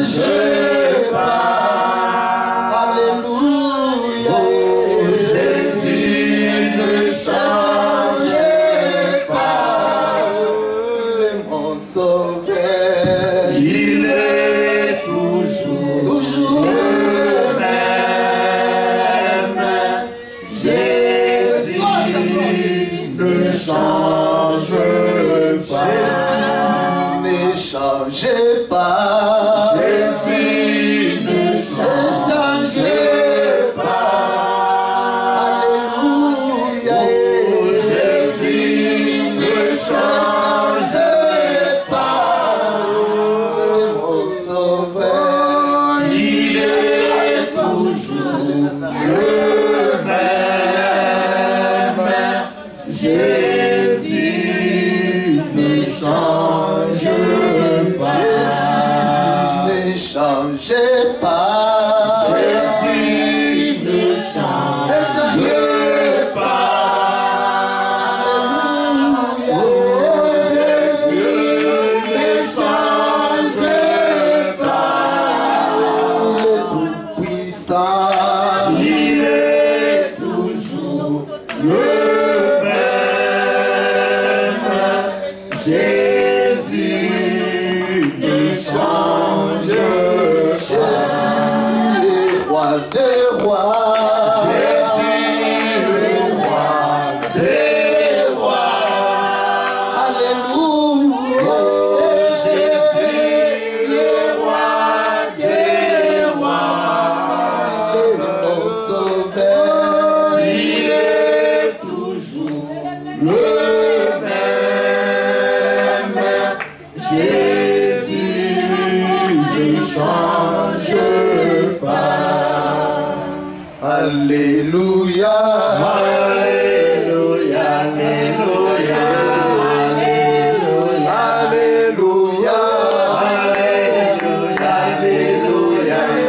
changeait pas. Alléluia. Jésus ne changeait pas. Il est mon sauveur. Il est toujours le même. Jésus ne change pas. Changez pas. Jésus ne changez pas. Alléluia. Jésus ne changeait pas. Mon sauveur, il est toujours le même. Jésus ne change pas. Changez pas. Jésus ne changez pas. Alléluia. Jésus ne changez pas. Il est tout puissant. Il est toujours le même. Jésus ne change des rois. Jésus le roi des rois. Alléluia. Jésus le roi des rois. Il est mon sauveur. Il est toujours le même. Jésus ne change pas. Alléluia. Alléluia. Alléluia. Alléluia. Alléluia. Alléluia. Alléluia.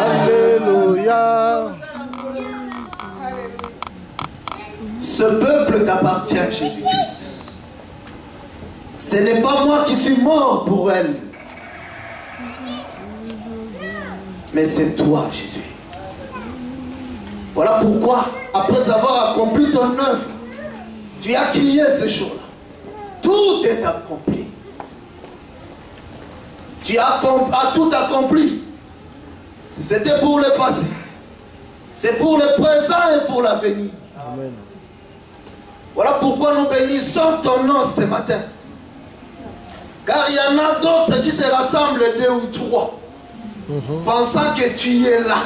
Alléluia. Ce peuple t'appartient, Jésus-Christ. Ce n'est pas moi qui suis mort pour elle, mais c'est toi, Jésus. Voilà pourquoi, après avoir accompli ton œuvre, tu as crié ce jour-là. Tout est accompli. Tu as tout accompli. C'était pour le passé. C'est pour le présent et pour l'avenir. Amen. Voilà pourquoi nous bénissons ton nom ce matin. Car il y en a d'autres qui se rassemblent 2 ou 3, pensant que tu es là.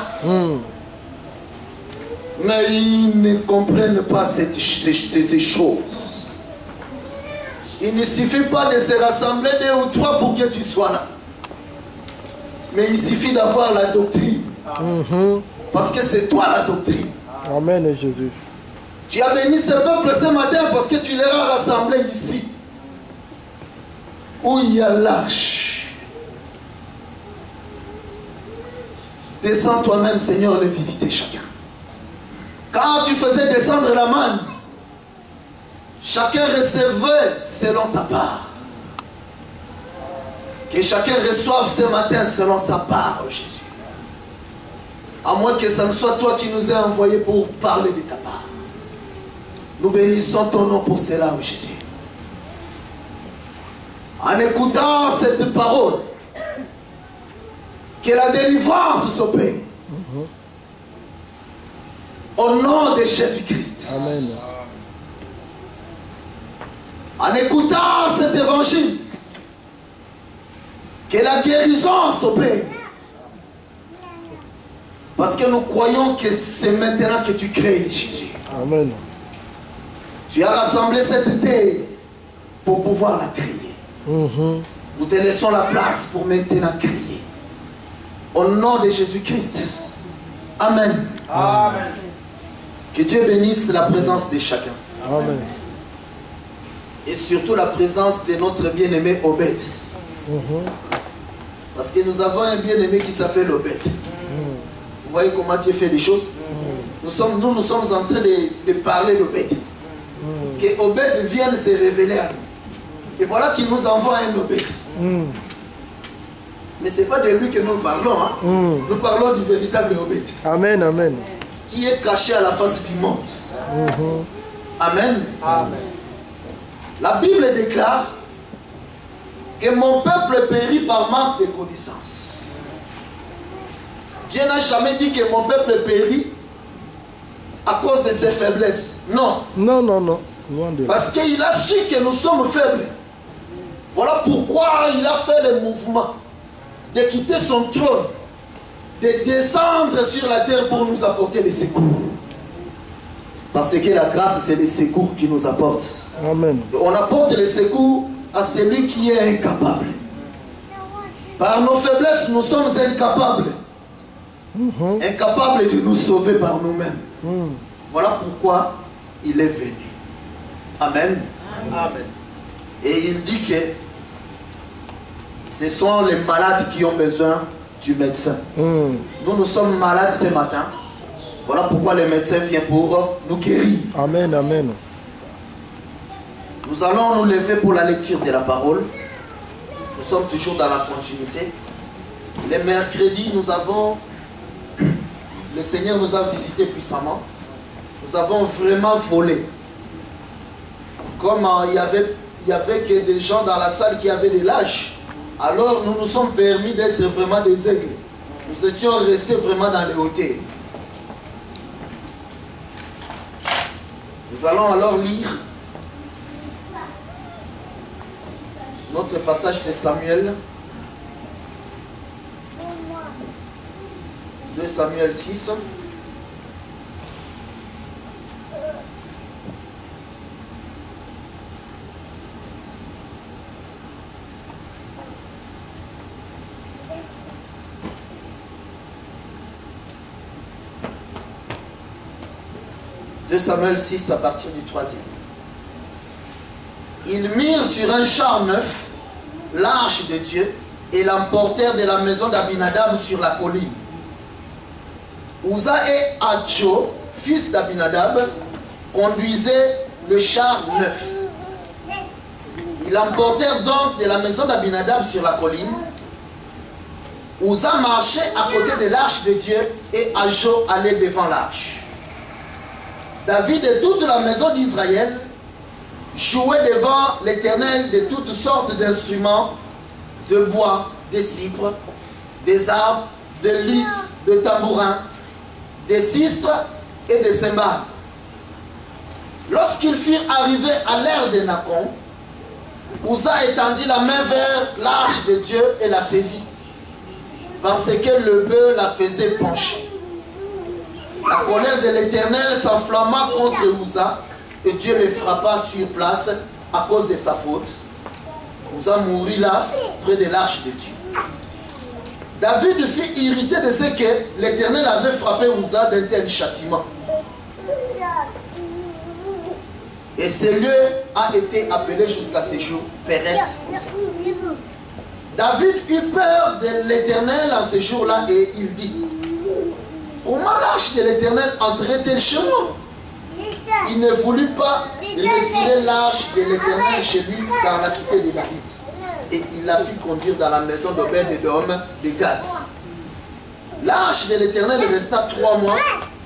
Mais ils ne comprennent pas ces choses. Il ne suffit pas de se rassembler 2 ou 3 pour que tu sois là. Mais il suffit d'avoir la doctrine. Parce que c'est toi la doctrine. Amen, Jésus. Tu as béni ce peuple ce matin parce que tu les as rassemblés ici. Où il y a lâche. Descends toi-même, Seigneur, les visiter chacun. Quand tu faisais descendre la manne, chacun recevait selon sa part. Que chacun reçoive ce matin selon sa part, Jésus. À moins que ce ne soit toi qui nous aies envoyés pour parler de ta part. Nous bénissons ton nom pour cela, Jésus. En écoutant cette parole, que la délivrance s'opère. Au nom de Jésus-Christ. Amen. En écoutant cet évangile, que la guérison s'opère. Parce que nous croyons que c'est maintenant que tu crées, Jésus. Amen. Tu as rassemblé cette terre pour pouvoir la créer. Nous te laissons la place pour maintenant créer. Au nom de Jésus-Christ. Amen. Amen. Que Dieu bénisse la présence de chacun. Amen. Et surtout la présence de notre bien-aimé Obed. Parce que nous avons un bien-aimé qui s'appelle Obed. Vous voyez comment Dieu fait les choses? Nous sommes en train de parler d'Obed. Que Obed vienne se révéler à nous. Et voilà qu'il nous envoie un Obed. Mais ce n'est pas de lui que nous parlons. Nous parlons du véritable Obed. Amen, amen. Qui est caché à la face du monde. Amen. Amen. La Bible déclare que mon peuple périt par manque de connaissances. Dieu n'a jamais dit que mon peuple périt à cause de ses faiblesses. Non. Non, non, non. Loin de là. Parce qu'il a su que nous sommes faibles. Voilà pourquoi il a fait le mouvement de quitter son trône, de descendre sur la terre pour nous apporter les secours. Parce que la grâce, c'est les secours qui nous apporte. Amen. On apporte les secours à celui qui est incapable. Par nos faiblesses, nous sommes incapables. Incapables de nous sauver par nous-mêmes. Voilà pourquoi il est venu. Amen. Amen. Et il dit que ce sont les malades qui ont besoin du médecin. Nous sommes malades ce matin. Voilà pourquoi les médecins viennent pour nous guérir. Amen, amen. Nous allons nous lever pour la lecture de la parole. Nous sommes toujours dans la continuité. Les mercredis, le Seigneur nous a visités puissamment. Nous avons vraiment volé. Comme il y avait que des gens dans la salle qui avaient de l'âge, alors nous nous sommes permis d'être vraiment des aigles. Nous étions restés vraiment dans les hauteurs. Nous allons alors lire notre passage de Samuel. 2 Samuel 6. Samuel 6 à partir du 3e. Ils mirent sur un char neuf l'arche de Dieu et l'emportèrent de la maison d'Abinadab sur la colline. Uza et Acho, fils d'Abinadab, conduisaient le char neuf. Ils l'emportèrent donc de la maison d'Abinadab sur la colline. Uza marchait à côté de l'arche de Dieu et Acho allait devant l'arche. David et toute la maison d'Israël jouaient devant l'Éternel de toutes sortes d'instruments, de bois, de cypres, des arbres, de luttes, de tambourins, des sistres et des cymbales. Lorsqu'ils furent arrivés à l'ère de Nacon, Uza étendit la main vers l'arche de Dieu et la saisit, parce que le bœuf la faisait pencher. La colère de l'Éternel s'enflamma contre Uza et Dieu le frappa sur place à cause de sa faute. Uza mourut là, près de l'arche de Dieu. David fut irrité de ce que l'Éternel avait frappé Uza d'un tel châtiment. Et ce lieu a été appelé jusqu'à ce jour Péret. David eut peur de l'Éternel en ce jour-là et il dit: comment l'arche de l'Éternel entrerait-elle chez moi? Il ne voulut pas retirer l'arche de l'Éternel chez lui dans la cité de David. Et il la fit conduire dans la maison d'Obed-Édom de Gad. L'arche de l'Éternel resta 3 mois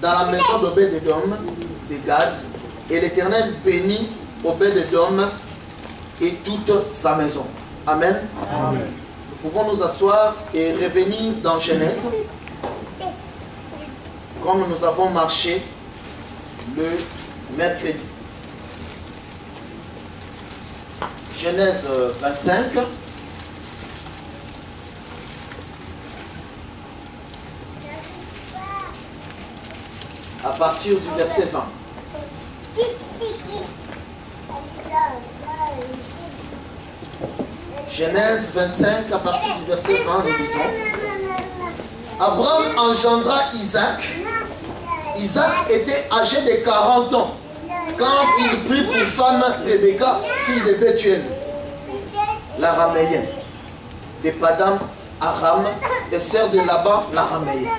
dans la maison d'Obed-Édom de Gad. Et l'Éternel bénit Obed-Édom et toute sa maison. Amen. Amen. Nous pouvons nous asseoir et revenir dans Genèse. Comme nous avons marché le mercredi. Genèse 25. À partir du verset 20. Genèse 25, à partir du verset 20, nous disons: Abraham engendra Isaac. Isaac était âgé de 40 ans quand il prit pour femme Rebecca, fille de Bethuel, l'araméenne, de Padam Aram, et sœur de Laban, l'araméen.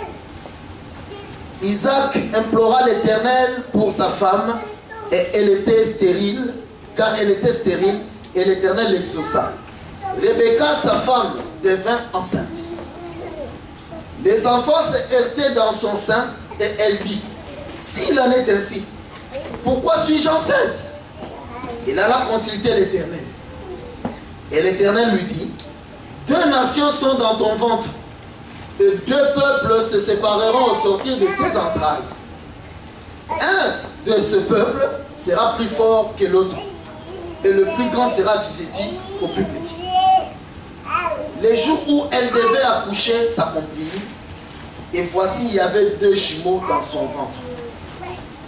Isaac implora l'Éternel pour sa femme, et elle était stérile, car elle était stérile, et l'Éternel l'exauça. Rebecca, sa femme, devint enceinte. Les enfants se heurtaient dans son sein, et elle dit: s'il en est ainsi, pourquoi suis-je enceinte? Il alla consulter l'Éternel. Et l'Éternel lui dit: 2 nations sont dans ton ventre, et 2 peuples se sépareront au sortir de tes entrailles. Un de ce peuple sera plus fort que l'autre, et le plus grand sera susceptible au plus petit. Les jours où elle devait accoucher s'accomplirent, et voici il y avait 2 jumeaux dans son ventre.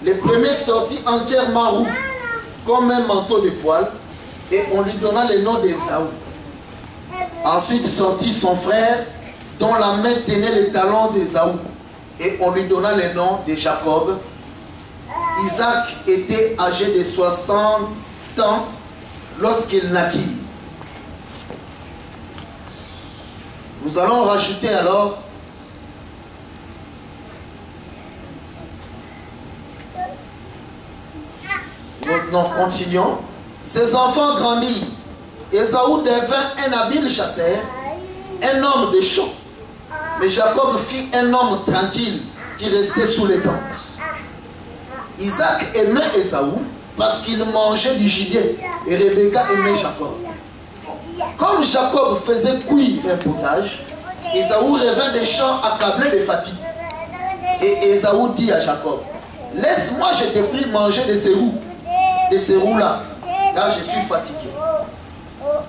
Le premier sortit entièrement roux, comme un manteau de poil, et on lui donna le nom d'Ésaü. Ensuite sortit son frère, dont la main tenait le talon d'Ésaü, et on lui donna le nom de Jacob. Isaac était âgé de 60 ans lorsqu'il naquit. Nous allons rajouter alors nous continuons. Ses enfants grandirent. Ésaü devint un habile chasseur, un homme de champ. Mais Jacob fit un homme tranquille qui restait sous les tentes. Isaac aimait Ésaü parce qu'il mangeait du gibier, et Rebecca aimait Jacob. Comme Jacob faisait cuire un potage, Ésaü revint des champs accablé de fatigue. Et Ésaü dit à Jacob: laisse-moi, je te prie, manger de ces roux-là, car je suis fatigué.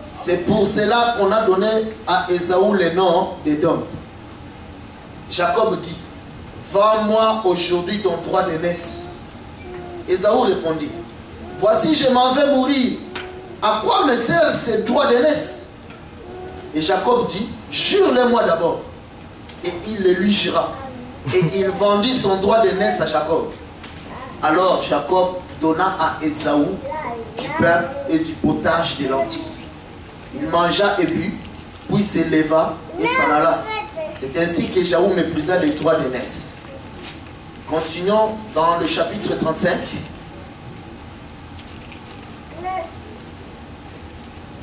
C'est pour cela qu'on a donné à Ésaü le nom d'Édom. Jacob dit: vends-moi aujourd'hui ton droit d'aînesse. Ésaü répondit: voici, je m'en vais mourir. À quoi me sert ce droit d'aînesse? Et Jacob dit: jure-le-moi d'abord. Et il le lui jura. Et il vendit son droit d'aînesse à Jacob. Alors Jacob donna à Ésaü du pain et du potage de lentilles. Il mangea et but, puis se leva et s'en alla. C'est ainsi qu'Ésaü méprisa les droits d'aînesse. Continuons dans le chapitre 35.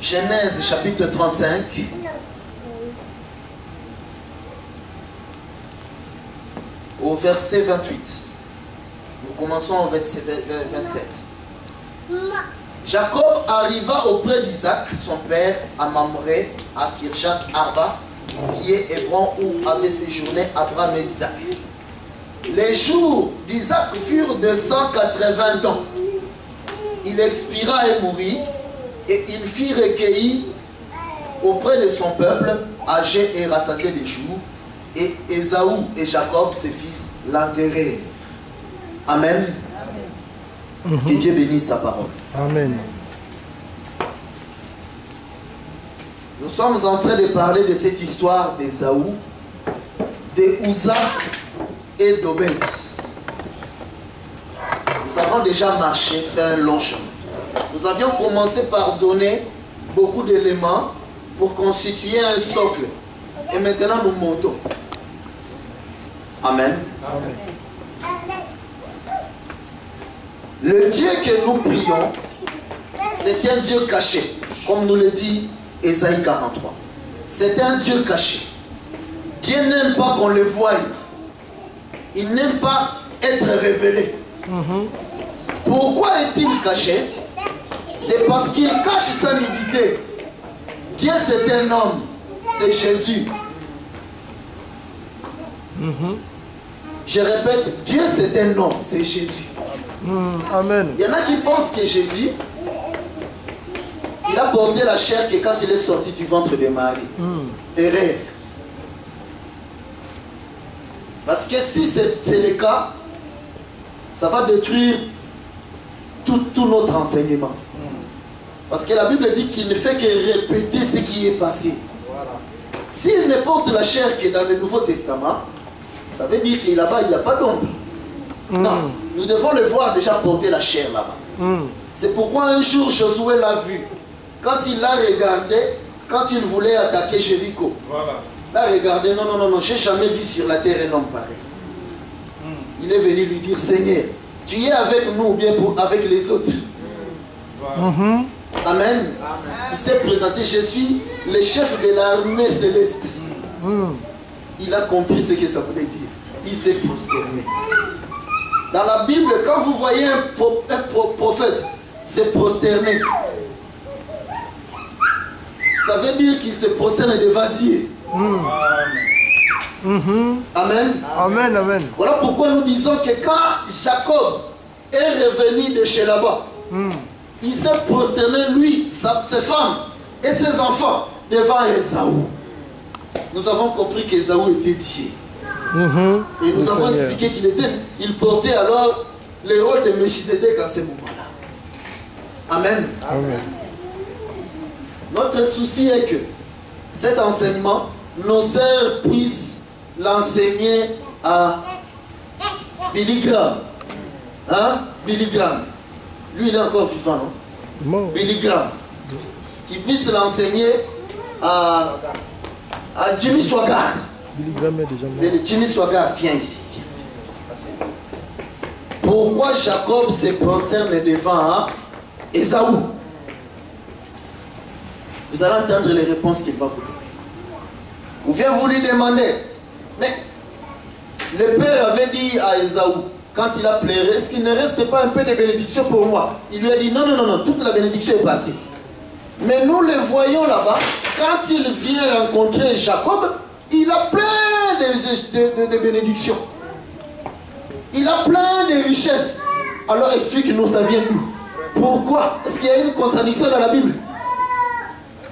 Genèse chapitre 35. Au verset 28. Nous commençons au verset 27. Jacob arriva auprès d'Isaac, son père, à Mamré, à Kirjat Arba, qui est Hébron, où avait séjourné Abraham et Isaac. Les jours d'Isaac furent de 180 ans. Il expira et mourut, et il fut recueilli auprès de son peuple, âgé et rassasié des jours, et Ésaü et Jacob, ses fils, l'enterrèrent. Amen. Que Dieu bénisse sa parole. Amen. Nous sommes en train de parler de cette histoire d'Ésaü, de Uza et d'Obed. Nous avons déjà marché, fait un long chemin. Nous avions commencé par donner beaucoup d'éléments pour constituer un socle. Et maintenant nous montons. Amen. Amen. Le Dieu que nous prions, c'est un Dieu caché, comme nous le dit Ésaïe 43. C'est un Dieu caché. Dieu n'aime pas qu'on le voie. Il n'aime pas être révélé. Pourquoi est-il caché? C'est parce qu'il cache sa nudité. Dieu c'est un homme, c'est Jésus. Je répète, Dieu c'est un homme, c'est Jésus. Amen. Il y en a qui pensent que Jésus, il a porté la chair que quand il est sorti du ventre de Marie. Erreur. Parce que si c'est le cas, ça va détruire tout notre enseignement. Parce que la Bible dit qu'il ne fait que répéter ce qui est passé. S'il ne porte la chair que dans le Nouveau Testament, ça veut dire que là-bas, il n'y a pas d'ombre. Non, nous devons le voir déjà porter la chair là-bas. C'est pourquoi un jour Josué l'a vu. Quand il l'a regardé, quand il voulait attaquer Jéricho, il a regardé, non, j'ai jamais vu sur la terre un homme pareil. Il est venu lui dire, Seigneur, tu es avec nous ou bien avec les autres. Amen. Il s'est présenté, je suis le chef de l'armée céleste. Il a compris ce que ça voulait dire. Il s'est prosterné. Dans la Bible, quand vous voyez un prophète se prosterner, ça veut dire qu'il se prosterne devant Dieu. Amen. Amen, amen. Voilà pourquoi nous disons que quand Jacob est revenu de chez là-bas, il s'est prosterné, lui, ses femmes et ses enfants, devant Ésaü. Nous avons compris qu'Ésaü était Dieu. Et nous avons expliqué qu'il portait alors le rôle de Melchisédek à ce moment-là. Amen. Amen. Notre souci est que cet enseignement, nos sœurs puissent l'enseigner à Billy Graham. Hein? Billy Graham. Lui, il est encore vivant, non? Billy Graham. Qui puisse l'enseigner à Jimmy Swaggart. Billy Graham est déjà mort. Jimmy Swaggart, viens ici. Viens. Pourquoi Jacob se prosterne devant Ésaü? Vous allez entendre les réponses qu'il va vous donner. Ou bien vous lui demandez, mais le père avait dit à Ésaü, quand il a pleuré, est-ce qu'il ne reste pas un peu de bénédiction pour moi? Il lui a dit, non, toute la bénédiction est partie. Mais nous le voyons là-bas, quand il vient rencontrer Jacob, il a plein de bénédictions. Il a plein de richesses. Alors explique-nous, ça vient d'où? Pourquoi? Est-ce qu'il y a une contradiction dans la Bible?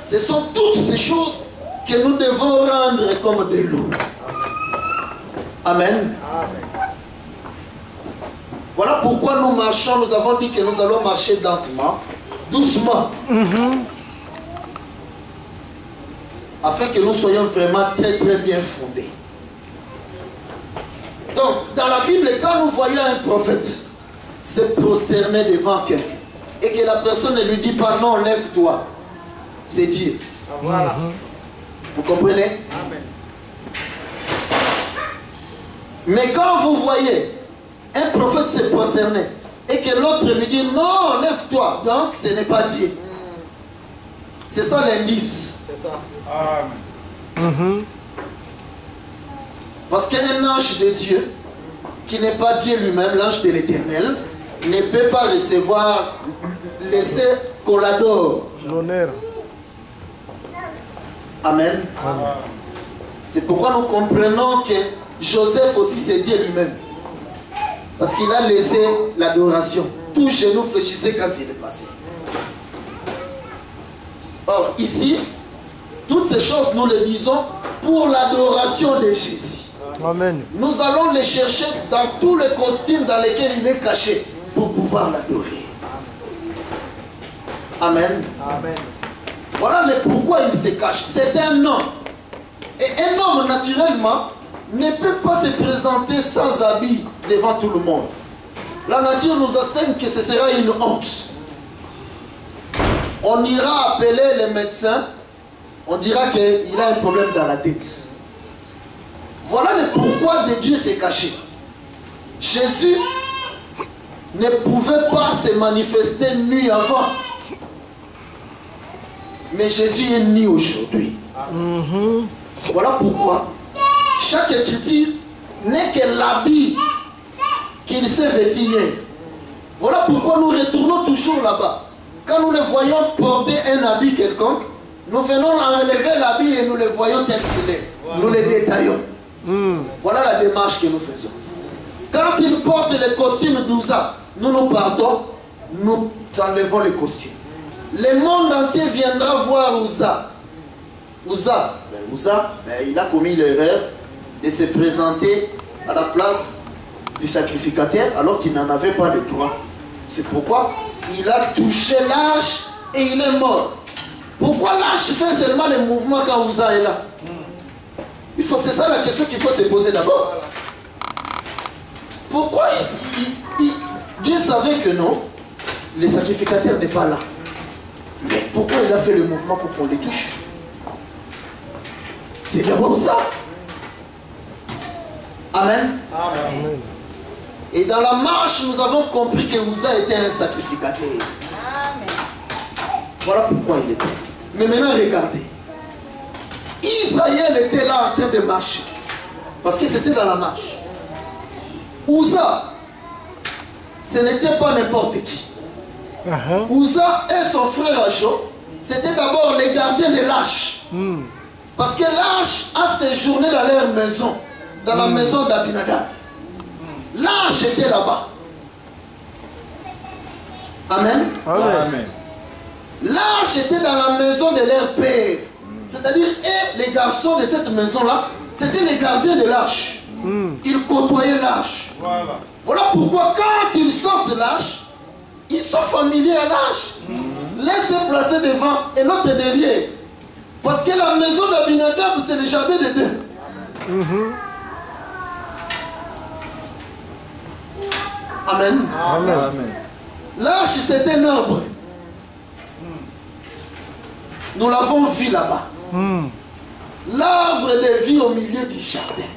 Ce sont toutes ces choses que nous devons rendre comme de l'eau. Amen. Voilà pourquoi nous marchons, nous avons dit que nous allons marcher lentement, doucement. Afin que nous soyons vraiment très bien fondés. Donc, dans la Bible, quand nous voyons un prophète se prosterner devant quelqu'un et que la personne ne lui dit pas non, lève-toi, c'est Dieu. Voilà. Vous comprenez? Amen. Mais quand vous voyez un prophète se prosterner et que l'autre lui dit non, lève-toi, donc ce n'est pas Dieu. C'est ça l'indice. C'est ça. Mhm. Parce qu'un ange de Dieu, qui n'est pas Dieu lui-même, l'ange de l'Éternel, ne peut pas recevoir, laisser qu'on l'adore. L'honneur. Amen. C'est pourquoi nous comprenons que Joseph aussi c'est Dieu lui-même. Parce qu'il a laissé l'adoration. Tout genou fléchissait quand il est passé. Or ici, toutes ces choses nous les disons pour l'adoration de Jésus. Amen. Nous allons le chercher dans tous les costumes dans lesquels il est caché pour pouvoir l'adorer. Amen. Amen. Voilà le pourquoi il se cache. C'est un homme. Et un homme, naturellement, ne peut pas se présenter sans habit devant tout le monde. La nature nous enseigne que ce sera une honte. On ira appeler les médecins, on dira qu'il a un problème dans la tête. Voilà le pourquoi de Dieu s'est caché. Jésus ne pouvait pas se manifester nu avant. Mais Jésus est nu aujourd'hui. Voilà pourquoi chaque écriture n'est que l'habit qu'il s'est vêtu hier. Voilà pourquoi nous retournons toujours là-bas. Quand nous le voyons porter un habit quelconque, nous venons enlever l'habit et nous le voyons tel qu'il est. Nous le détaillons. Voilà la démarche que nous faisons. Quand il porte le costume d'Ouza, nous partons, nous enlevons le costume. Le monde entier viendra voir Ouza. Ouza, il a commis l'erreur de se présenter à la place du sacrificateur alors qu'il n'en avait pas de droit. C'est pourquoi il a touché l'âge et il est mort. Pourquoi l'âge fait seulement les mouvements quand Ouza est là? C'est ça la question qu'il faut se poser d'abord. Pourquoi Dieu savait que non, le sacrificateur n'est pas là. Mais pourquoi il a fait le mouvement pour qu'on les touche? C'est d'abord ça. Amen. Amen. Et dans la marche, nous avons compris que Ouza était un sacrificateur. Amen. Voilà pourquoi il était. Mais maintenant, regardez. Israël était là en train de marcher. Parce que c'était dans la marche. Ouza, ce n'était pas n'importe qui. Ouza et son frère Acho, c'était d'abord les gardiens de l'Arche. Parce que l'Arche a séjourné dans leur maison, dans la maison d'Abinadab. L'Arche était là-bas. Amen. Amen. L'Arche était dans la maison de leur père. C'est-à-dire, et les garçons de cette maison-là, c'était les gardiens de l'Arche. Ils côtoyaient l'Arche. Voilà pourquoi quand ils sortent l'Arche, ils sont familiers à l'Arche. Laisse se placer devant et l'autre derrière. Parce que la maison d'Abinadab, c'est le jardin de Dieu. Amen. Amen. L'arche, c'est un arbre. Nous l'avons vu là-bas. L'arbre de vie au milieu du jardin.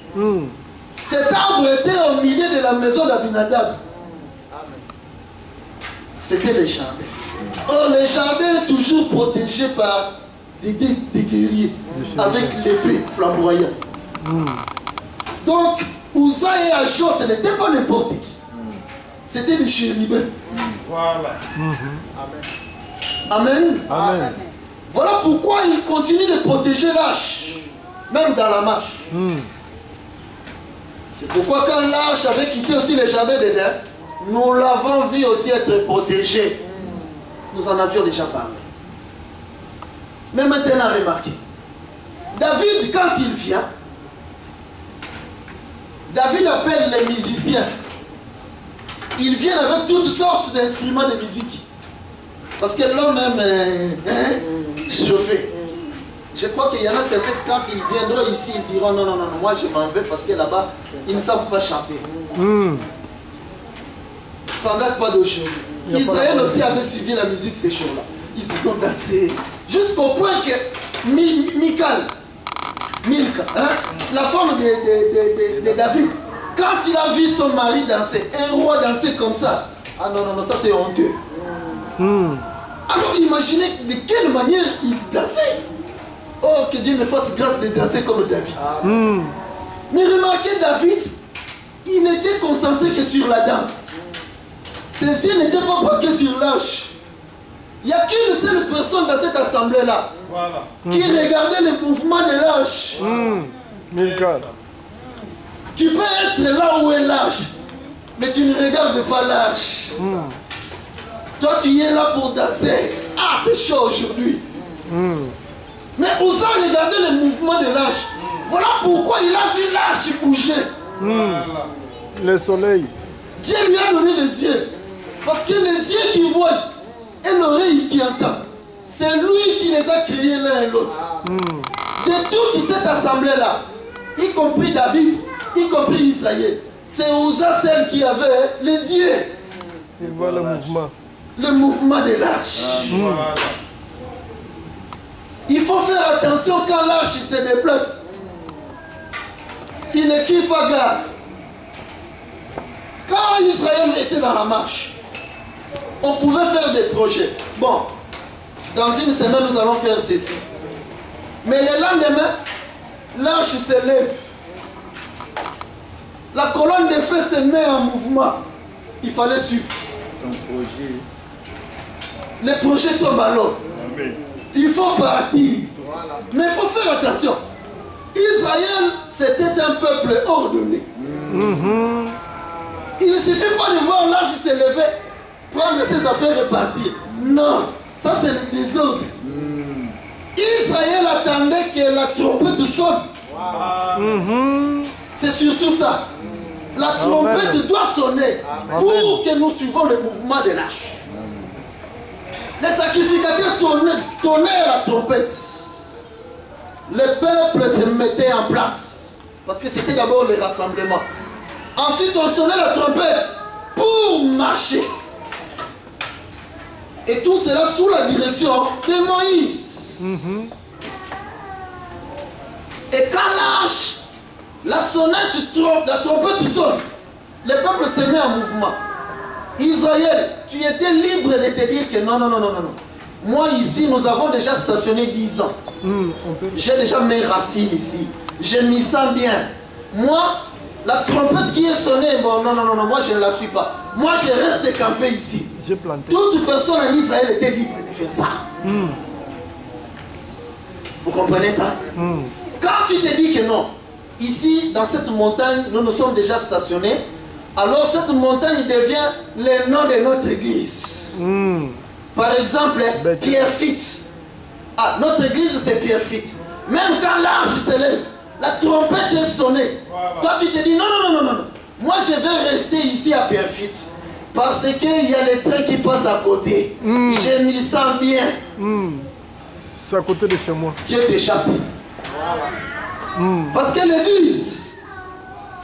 Cet arbre était au milieu de la maison d'Abinadab. C'était le jardin. Or, le jardin est toujours protégé par des guerriers avec l'épée flamboyante. Donc, Ouza et Acho, ce n'était pas n'importe qui. C'était des chérubins. Voilà. Amen. Amen. Voilà pourquoi il continue de protéger l'arche, même dans la marche. C'est pourquoi quand l'arche avait quitté aussi le jardin d'Éden, nous l'avons vu aussi être protégé. Nous en avions déjà parlé. Mais maintenant, remarquez. David, quand il vient, David appelle les musiciens. Ils viennent avec toutes sortes d'instruments de musique. Parce que l'homme aime chauffer. Je crois qu'il y en a certains, quand ils viendront ici, ils diront non, moi je m'en vais parce que là-bas, ils ne savent pas chanter. Ça ne date pas d'aujourd'hui. Israël aussi avait suivi la musique ces jours-là. Ils se sont dansés. Jusqu'au point que Milka, la femme de David, quand il a vu son mari danser, un roi danser comme ça, ah non, ça c'est honteux. Alors imaginez de quelle manière il dansait. Oh, que Dieu me fasse grâce de danser comme David. Mais remarquez, David, il n'était concentré que sur la danse. Ses yeux n'étaient pas braqués sur l'arche. Il n'y a qu'une seule personne dans cette assemblée-là qui regardait le mouvement de l'arche. Tu peux être là où est l'arche, mais tu ne regardes pas l'arche. Toi, tu es là pour danser. Ah, c'est chaud aujourd'hui. Mais Ouza regardait le mouvement de l'arche. Voilà pourquoi il a vu l'arche bouger. Le soleil. Dieu lui a donné les yeux. Parce que les yeux qui voient et l'oreille qui entend, c'est lui qui les a créés l'un et l'autre. De toute cette assemblée-là, y compris David, y compris Israël, c'est Uza celle qui avait les yeux. Il voit le mouvement. Le mouvement de l'arche. Il faut faire attention quand l'arche se déplace. Il ne crie pas garde. Quand Israël était dans la marche, on pouvait faire des projets. Bon, dans une semaine, nous allons faire ceci. Mais le lendemain, l'arche se lève. La colonne de feu se met en mouvement. Il fallait suivre. Les projets tombent à l'eau. Il faut partir. Mais il faut faire attention. Israël, c'était un peuple ordonné. Il ne suffit pas de voir l'arche se lever, prendre ses affaires et partir. Non, ça c'est le désordre. Israël attendait que la trompette sonne. C'est surtout ça. La trompette doit sonner pour que nous suivons le mouvement de l'arche. Les sacrificateurs tonnaient la trompette. Le peuple se mettait en place. Parce que c'était d'abord le rassemblement. Ensuite, on sonnait la trompette pour marcher. Et tout cela sous la direction de Moïse. Et quand l'arche, la sonnette, la trompette sonne, le peuple se met en mouvement. Israël, tu étais libre de te dire que non. Moi ici, nous avons déjà stationné 10 ans. J'ai déjà mes racines ici. Je m'y sens bien. Moi, la trompette qui est sonnée, bon, non, moi je ne la suis pas. Moi je reste campé ici. Toute personne en Israël était libre de faire ça. Vous comprenez ça? Quand tu te dis que non, ici, dans cette montagne, nous sommes déjà stationnés, alors cette montagne devient le nom de notre église. Par exemple, Pierrefitte. Ah, notre église c'est Pierrefitte. Même quand l'arche se lève, la trompette est sonnée. Toi tu te dis non. Moi je vais rester ici à Pierrefitte. Parce qu'il y a les trains qui passent à côté. Je m'y sens bien. C'est à côté de chez moi. Dieu t'échappe. Parce que l'église,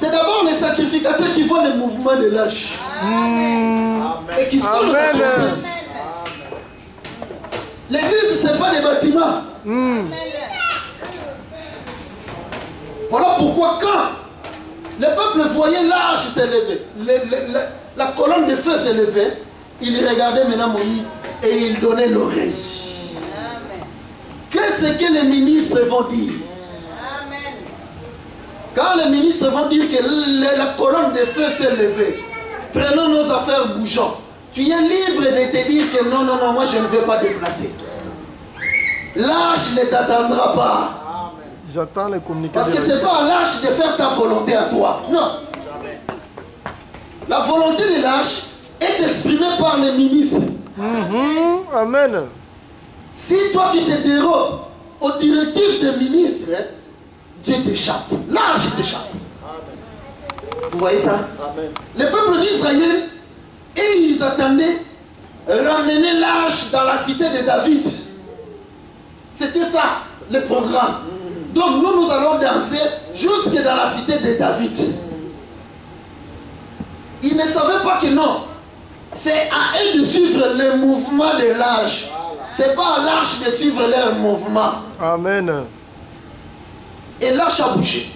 c'est d'abord les sacrificateurs qui voient le mouvement de l'arche. Et qui sonnent la trompette. L'église, ce n'est pas des bâtiments. Voilà pourquoi quand le peuple voyait l'arche se lever, la colonne de feu se lever, il regardait maintenant Moïse et il donnait l'oreille. Qu'est-ce que les ministres vont dire? Quand les ministres vont dire que la colonne de feu s'est levée, prenons nos affaires, bougeons. Tu es libre de te dire que non, moi je ne vais pas déplacer. L'arche ne t'attendra pas. J'attends les communications. Parce que ce n'est pas à l'arche de faire ta volonté à toi. Non. La volonté de l'arche est exprimée par les ministres. Amen. Si toi tu te dérobes aux directives des ministres, Dieu t'échappe. L'arche t'échappe. Vous voyez ça? Amen. Le peuple d'Israël, et ils attendaient ramener l'arche dans la cité de David. C'était ça, le programme. Donc nous allons danser jusque dans la cité de David. Ils ne savaient pas que non. C'est à eux de suivre le mouvement de l'arche. Ce n'est pas à l'arche de suivre leur mouvement. Amen. Et l'arche a bougé.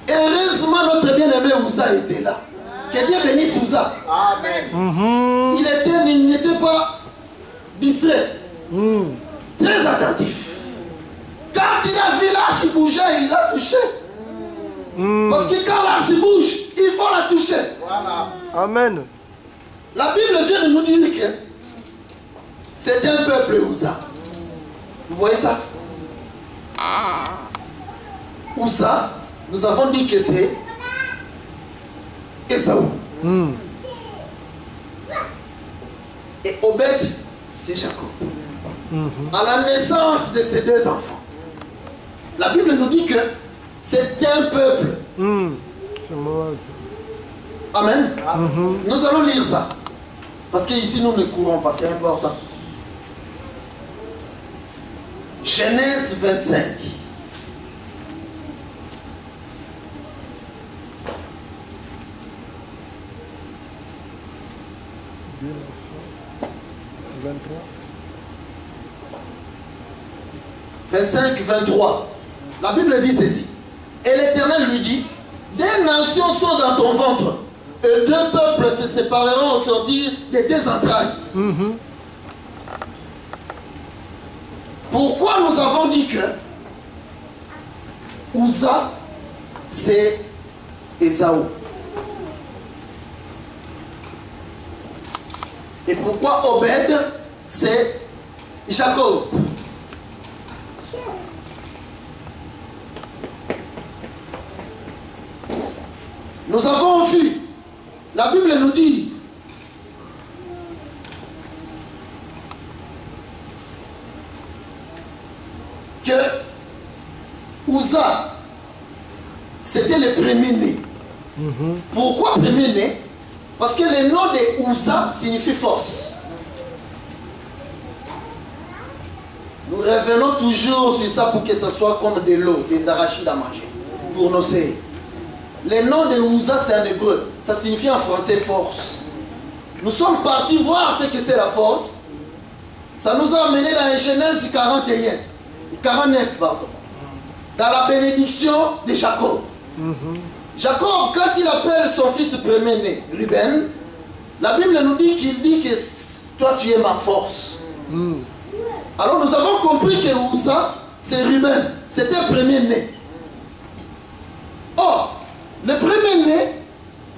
Heureusement, notre bien-aimé Uza était là. Que Dieu bénisse Uza. Amen. Il n'était pas distrait. Très attentif. Quand il a vu l'arche bouger, il l'a touché. Parce que quand l'arche bouge, il faut la toucher. Voilà. Amen. La Bible vient de nous dire que c'est un peuple Uza. Vous voyez ça? Uza, nous avons dit que c'est Esaü. Et Obed, c'est Jacob. À la naissance de ces deux enfants, la Bible nous dit que c'est un peuple. C'est moi. Amen. Nous allons lire ça. Parce qu'ici, nous ne courons pas, c'est important. Genèse 25. « 25-23. La Bible dit ceci. Et l'Éternel lui dit, des nations sont dans ton ventre, et deux peuples se sépareront au sortir de tes entrailles. Pourquoi nous avons dit que Uza, c'est Ésaü? Et pourquoi Obed, c'est Jacob? Nous avons vu, la Bible nous dit que Uza, c'était le premier-né. Pourquoi premier-né? Parce que le nom de Uza signifie force. Nous revenons toujours sur ça pour que ce soit comme de l'eau, des arachides à manger, pour nos serres. Le nom de Uza, c'est en hébreu. Ça signifie en français force. Nous sommes partis voir ce que c'est la force. Ça nous a amené dans Genèse 49, pardon. Dans la bénédiction de Jacob. Jacob, quand il appelle son fils premier-né, Ruben, la Bible nous dit qu'il dit que toi tu es ma force. Alors nous avons compris que Uza, c'est Ruben. C'était un premier-né. Or, le premier-né,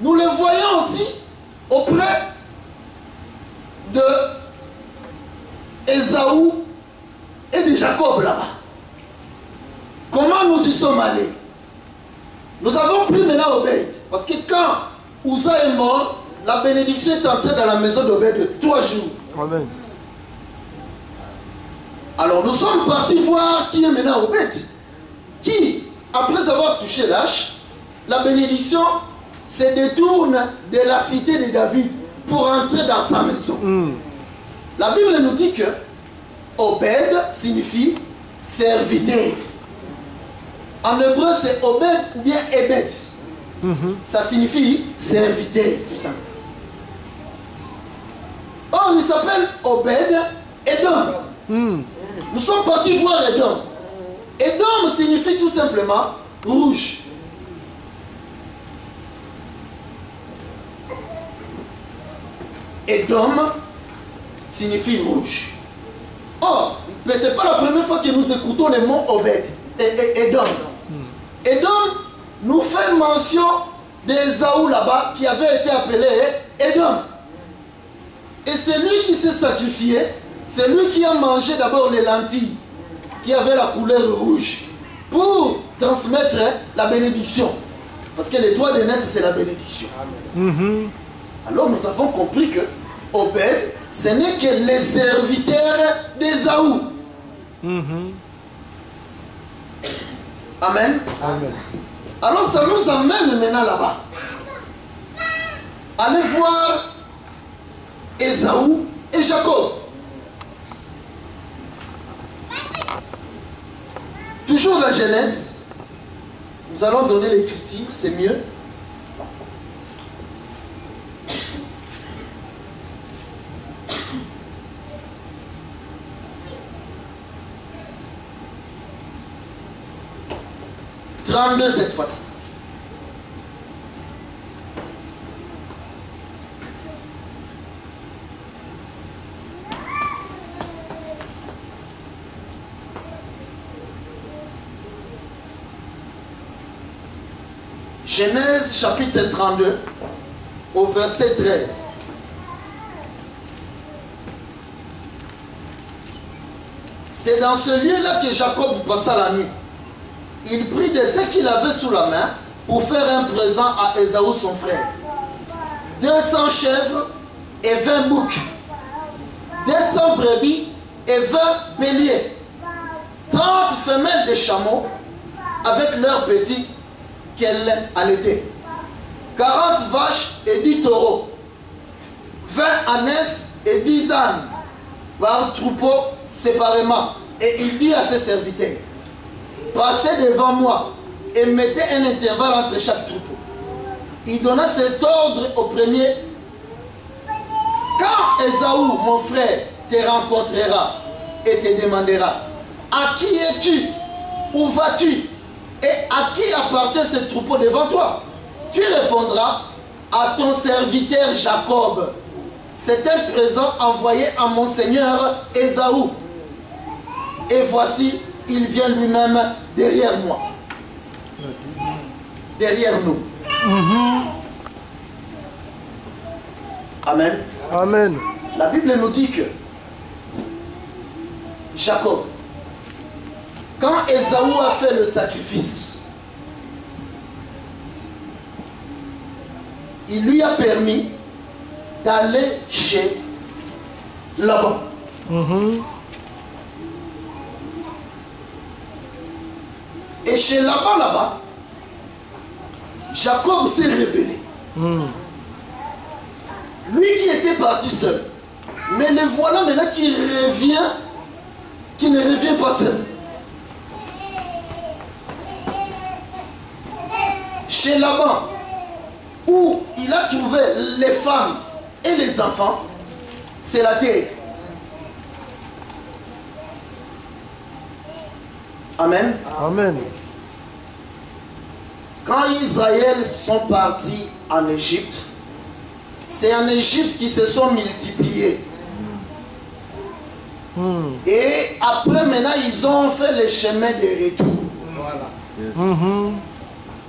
nous le voyons aussi auprès de Ésaü et de Jacob là-bas. Comment nous y sommes allés? Nous avons pris maintenant Obed. Parce que quand Uza est mort, la bénédiction est entrée dans la maison d'Obed 3 jours. Amen. Alors nous sommes partis voir qui est maintenant Obed. Qui, après avoir touché l'âge, la bénédiction se détourne de la cité de David pour entrer dans sa maison. La Bible nous dit que Obed signifie serviteur. En hébreu, c'est Obed ou bien Ebed. Ça signifie serviteur, tout simplement. Or, il s'appelle Obed Edom. Nous sommes partis voir Edom. Edom signifie tout simplement rouge. Edom signifie rouge. Or, mais ce n'est pas la première fois que nous écoutons le mot Obed. Edom. Edom nous fait mention d'Ésaü là-bas qui avait été appelé Edom. Et c'est lui qui s'est sacrifié. C'est lui qui a mangé d'abord les lentilles qui avaient la couleur rouge pour transmettre la bénédiction. Parce que les droits de naissance, c'est la bénédiction. Alors nous avons compris que Obed, ce n'est que les serviteurs d'Ésaü. Amen. Amen. Alors ça nous amène maintenant là-bas. Allez voir Ésaü et Jacob. Toujours la Genèse. Nous allons donner l'écriture, c'est mieux. Cette fois-ci. Genèse chapitre 32 au verset 13. C'est dans ce lieu-là que Jacob passa la nuit. Il prit de ce qu'il avait sous la main pour faire un présent à Ésaü son frère. 200 chèvres et 20 boucs, 200 brebis et 20 béliers, 30 femelles de chameaux avec leurs petits qu'elle allaitait. 40 vaches et 10 taureaux, 20 ânesses et 10 ânes par troupeau séparément. Et il dit à ses serviteurs, passez devant moi et mettez un intervalle entre chaque troupeau. Il donna cet ordre au premier. Quand Ésaü, mon frère, te rencontrera et te demandera, à qui es-tu? Où vas-tu? Et à qui appartient ce troupeau devant toi? Tu répondras, à ton serviteur Jacob. C'est un présent envoyé à mon seigneur Ésaü. Et voici, il vient lui-même derrière moi. Derrière nous. Amen. Amen. La Bible nous dit que Jacob, quand Ésaü a fait le sacrifice, il lui a permis d'aller chez Laban. Et chez Laban là-bas, Jacob s'est révélé. Lui qui était parti seul. Mais le voilà maintenant qui revient, qui ne revient pas seul. Chez Laban, où il a trouvé les femmes et les enfants, c'est la terre. Amen. Amen. Quand Israël sont partis en Égypte, c'est en Égypte qu'ils se sont multipliés. Et après maintenant, ils ont fait le chemin de retour. Voilà.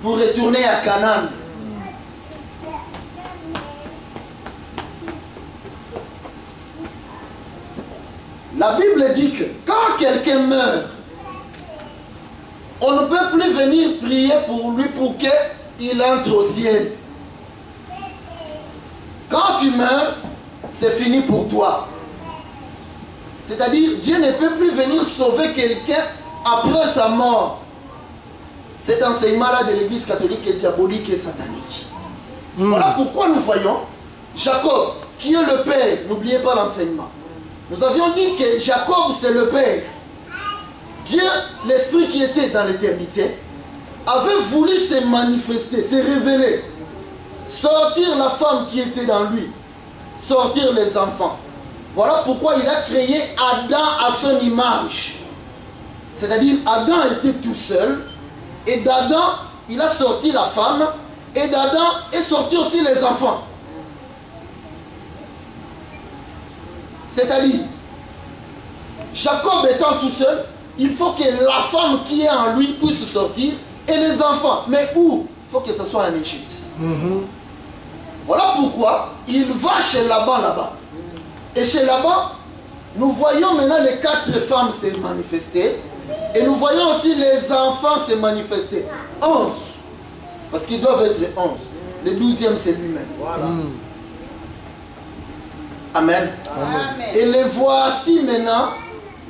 Pour retourner à Canaan. La Bible dit que quand quelqu'un meurt, on ne peut plus venir prier pour lui pour qu'il entre au ciel. Quand tu meurs, c'est fini pour toi. C'est-à-dire, Dieu ne peut plus venir sauver quelqu'un après sa mort. Cet enseignement-là de l'Église catholique est diabolique et satanique. Voilà pourquoi nous voyons Jacob, qui est le père. N'oubliez pas l'enseignement. Nous avions dit que Jacob, c'est le père. Dieu, l'esprit qui était dans l'éternité, avait voulu se manifester, se révéler, sortir la femme qui était dans lui, sortir les enfants. Voilà pourquoi il a créé Adam à son image. C'est-à-dire, Adam était tout seul, et d'Adam, il a sorti la femme, et d'Adam est sorti aussi les enfants. C'est-à-dire, Jacob étant tout seul, il faut que la femme qui est en lui puisse sortir, et les enfants. Mais où? Il faut que ce soit en Égypte. Voilà pourquoi il va chez Laban là-bas. Et chez Laban, nous voyons maintenant les 4 femmes se manifester. Et nous voyons aussi les enfants se manifester. 11. Parce qu'ils doivent être 11. Le 12e, c'est lui-même. Voilà. Amen. Amen. Et les voici maintenant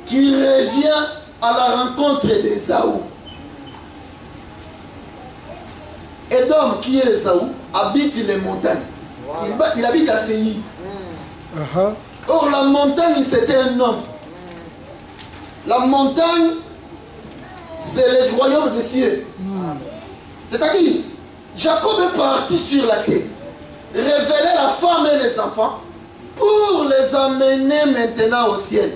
qui revient à la rencontre d'Ésaü. Édom, qui est Ésaü, habite les montagnes. Voilà. Il habite à Séir. Or, la montagne, c'était un homme. La montagne, c'est le royaume des cieux. C'est-à-dire, Jacob est parti sur la terre, révéler la femme et les enfants pour les amener maintenant au ciel.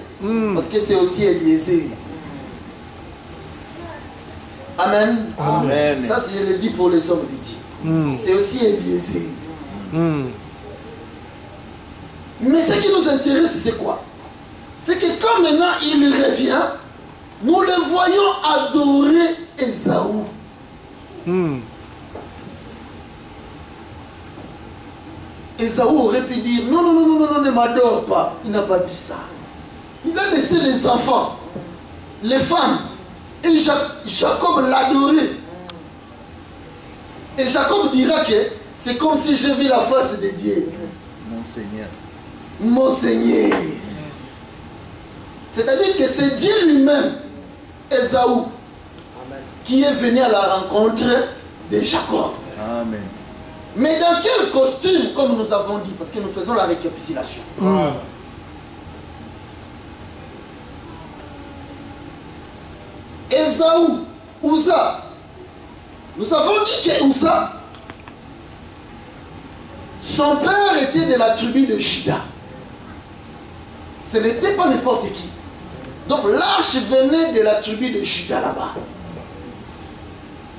Parce que c'est aussi Eliezer. Amen. Amen. Ça, je le dis pour les hommes de Dieu. C'est aussi Eliezer. Mais ce qui nous intéresse, c'est quoi? C'est que quand maintenant il revient, nous le voyons adorer Ésaü. Ésaü aurait pu dire non, non, non, non, non, ne m'adore pas. Il n'a pas dit ça. Il a laissé les enfants, les femmes, et Jacob l'adorait. Et Jacob dira que c'est comme si je vis la face de Dieu. Mon Seigneur. Mon Seigneur. C'est-à-dire que c'est Dieu lui-même, Ésaü, qui est venu à la rencontre de Jacob. Amen. Mais dans quel costume, comme nous avons dit, parce que nous faisons la récapitulation. Voilà. Ésaü, Uza. Nous avons dit que Uza, son père était de la tribu de Juda. Ce n'était pas n'importe qui. Donc l'arche venait de la tribu de Juda là-bas.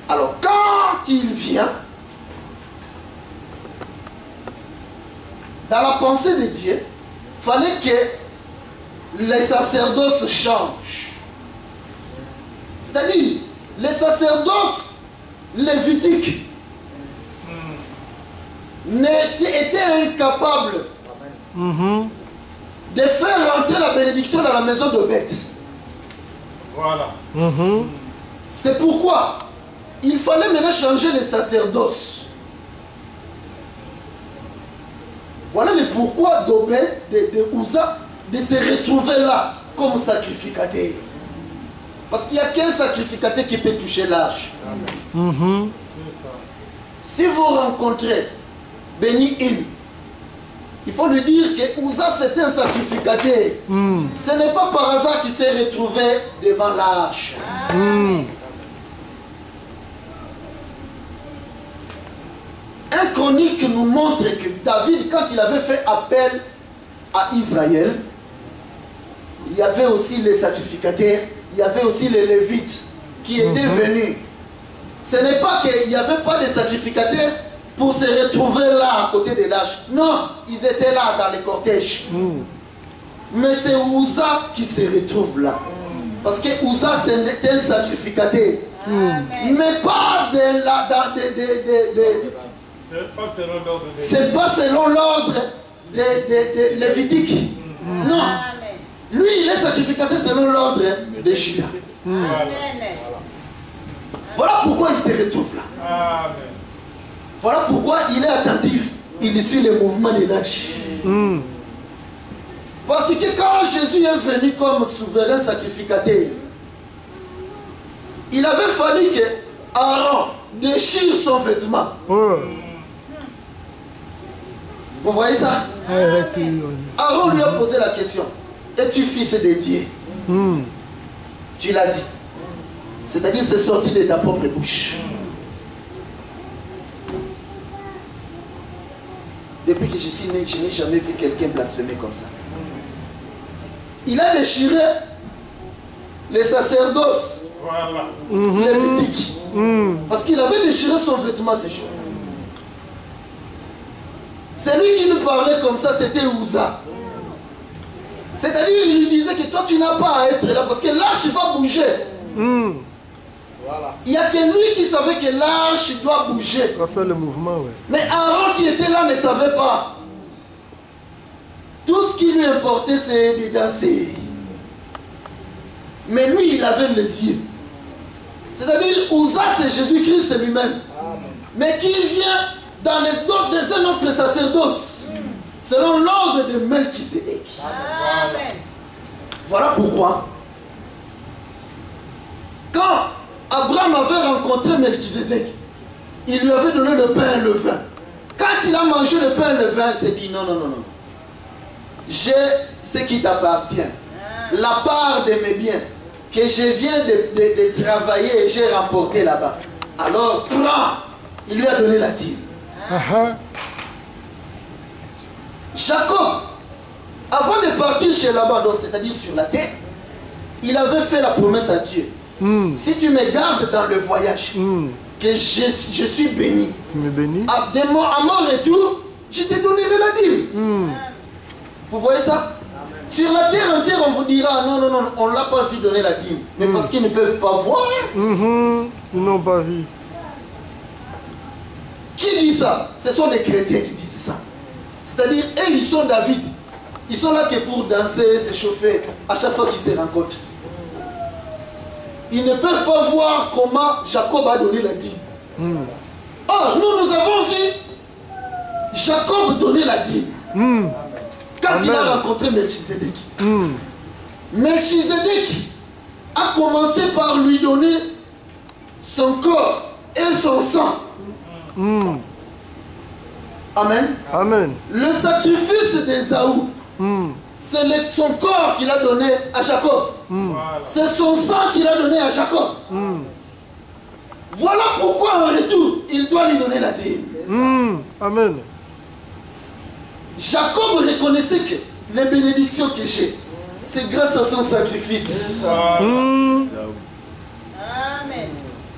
Alors quand il vient, dans la pensée de Dieu, il fallait que les sacerdoces changent. C'est-à-dire, les sacerdoces lévitiques étaient incapables de faire rentrer la bénédiction dans la maison d'Obed. Voilà. C'est pourquoi il fallait maintenant changer les sacerdoces. Voilà le pourquoi d'Obed, de Uza, de se retrouver là comme sacrificateur. Parce qu'il n'y a qu'un sacrificateur qui peut toucher l'arche. Si vous rencontrez Béni In, il faut lui dire que Uza c'était un sacrificateur. Ce n'est pas par hasard qu'il s'est retrouvé devant l'arche. Un chronique nous montre que David, quand il avait fait appel à Israël, il y avait aussi les sacrificateurs, il y avait aussi les Lévites qui étaient venus. Ce n'est pas qu'il n'y avait pas de sacrificateurs pour se retrouver là à côté de l'arche. Non, ils étaient là dans les cortèges. Mais c'est Uza qui se retrouve là. Parce que Uza c'est un sacrificateur. Mais pas de la... C'est pas selon l'ordre des Lévitiques. Non. Lui, il est sacrificateur selon l'ordre de Juda. Voilà pourquoi il se retrouve là. Voilà pourquoi il est attentif. Il suit les mouvements de l'âge. Parce que quand Jésus est venu comme souverain sacrificateur, il avait fallu que Aaron déchire son vêtement. Vous voyez ça? Aaron lui a posé la question. Es-tu fils de Dieu? Tu l'as dit. C'est-à-dire c'est sorti de ta propre bouche. Depuis que je suis né, je n'ai jamais vu quelqu'un blasphémer comme ça. Il a déchiré les sacerdoces lévitiques. Parce qu'il avait déchiré son vêtement ces jours. Celui qui nous parlait comme ça, c'était Uza. C'est-à-dire, il lui disait que toi, tu n'as pas à être là parce que l'arche va bouger. Il n'y a que lui qui savait que l'arche doit bouger. Il va faire le mouvement, ouais. Mais Aaron qui était là ne savait pas. Tout ce qui lui importait, c'est de danser. Mais lui, il avait les yeux. C'est-à-dire, Uza, c'est Jésus-Christ lui-même. Mais qui vient dans un autre sacerdoce, selon l'ordre de Melchizedek. Amen. Voilà pourquoi, quand Abraham avait rencontré Melchizedek, il lui avait donné le pain et le vin. Quand il a mangé le pain et le vin, il s'est dit non, non, non, non. J'ai ce qui t'appartient, la part de mes biens, que je viens de travailler et j'ai remporté là-bas. Alors prends, il lui a donné la dîme. Jacob, avant de partir chez Laban, c'est-à-dire sur la terre, il avait fait la promesse à Dieu. Si tu me gardes dans le voyage, que je suis béni, Tu me bénis. à mon retour, je te donnerai la dîme. Vous voyez ça? Sur la terre entière, on vous dira non, non, non, on ne l'a pas vu donner la dîme. Mais parce qu'ils ne peuvent pas voir. Ils n'ont pas vu. Qui dit ça? Ce sont les chrétiens qui disent ça. C'est-à-dire, eux, ils sont David. Ils sont là que pour danser, s'échauffer, à chaque fois qu'ils se rencontrent. Ils ne peuvent pas voir comment Jacob a donné la dîme. Or, nous avons vu Jacob donner la dîme. Quand il a rencontré Melchizedek. Melchizedek a commencé par lui donner son corps et son sang. Amen. Amen. Le sacrifice d'Ésaü, c'est son corps qu'il a donné à Jacob. C'est son sang qu'il a donné à Jacob. Voilà pourquoi en retour, il doit lui donner la dîme. Amen. Jacob reconnaissait que les bénédictions que j'ai, c'est grâce à son sacrifice. Amen.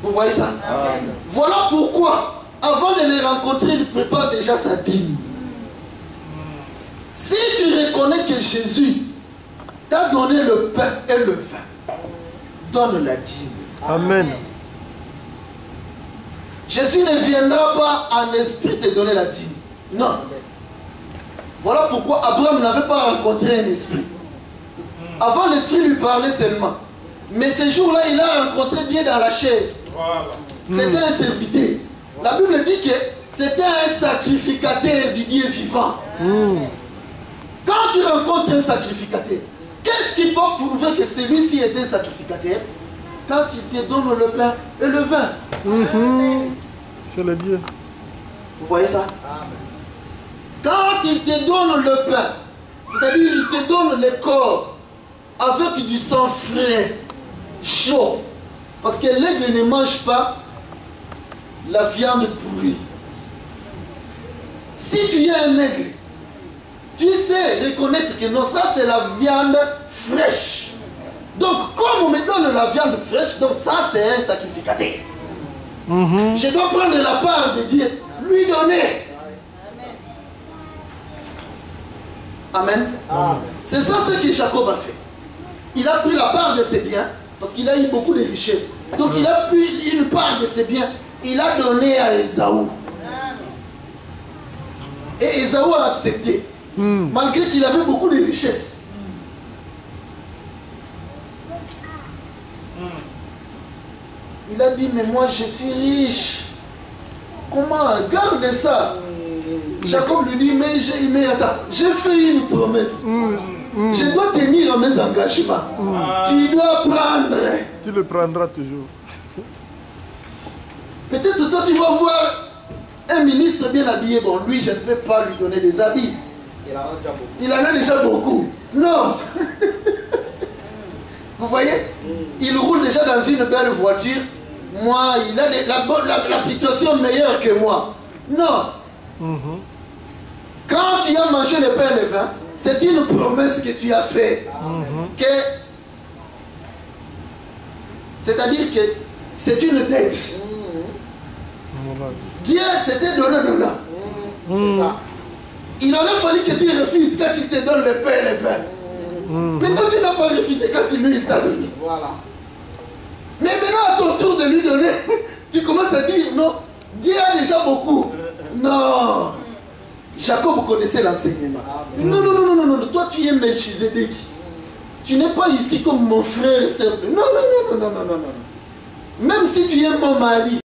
Vous voyez ça? Amen. Voilà pourquoi, avant de les rencontrer, il prépare déjà sa dîme. Si tu reconnais que Jésus t'a donné le pain et le vin, donne la dîme. Amen. Jésus ne viendra pas en esprit te donner la dîme. Non. Voilà pourquoi Abraham n'avait pas rencontré un esprit. Avant, l'esprit lui parlait seulement. Mais ce jour-là, il a rencontré Dieu dans la chair. C'était un serviteur. La Bible dit que c'était un sacrificateur du Dieu vivant. Quand tu rencontres un sacrificateur, qu'est-ce qui peut prouver que celui-ci est un sacrificateur? Quand il te donne le pain et le vin. C'est le Dieu. Vous voyez ça? Quand il te donne le pain, c'est-à-dire il te donne le corps avec du sang frais, chaud. Parce que l'aigle ne mange pas la viande pourrie. Si tu es un aigle, tu sais reconnaître que non, ça c'est la viande fraîche. Donc comme on me donne la viande fraîche, donc ça c'est un sacrificateur. Je dois prendre la part de Dieu, lui donner. Amen. C'est ça ce que Jacob a fait. Il a pris la part de ses biens, parce qu'il a eu beaucoup de richesses. Donc il a pris une part de ses biens, il a donné à Ésaü. Et Ésaü a accepté, malgré qu'il avait beaucoup de richesses. Il a dit, mais moi je suis riche. Comment? Garde ça. Jacob lui dit, mais attends, j'ai fait une promesse. Je dois tenir mes engagements. Tu dois prendre. Tu le prendras toujours. Peut-être toi tu vas voir un ministre bien habillé. Bon, lui je ne peux pas lui donner des habits. Il en a déjà beaucoup. Non. Vous voyez? Il roule déjà dans une belle voiture. Moi, il a la situation meilleure que moi. Non. Quand tu as mangé le pain et le vin, c'est une promesse que tu as faite. C'est-à-dire que c'est une dette. Dieu s'était donné. Il aurait fallu que tu refuses quand il te donne le pain et le vin. Mais toi tu n'as pas refusé quand il t'a donné. Voilà. Mais maintenant à ton tour de lui donner, tu commences à dire non, Dieu a déjà beaucoup. Non. Jacob connaissait l'enseignement. Non, toi tu es Melchizedek. Tu n'es pas ici comme mon frère simple. Non. Même si tu es mon mari,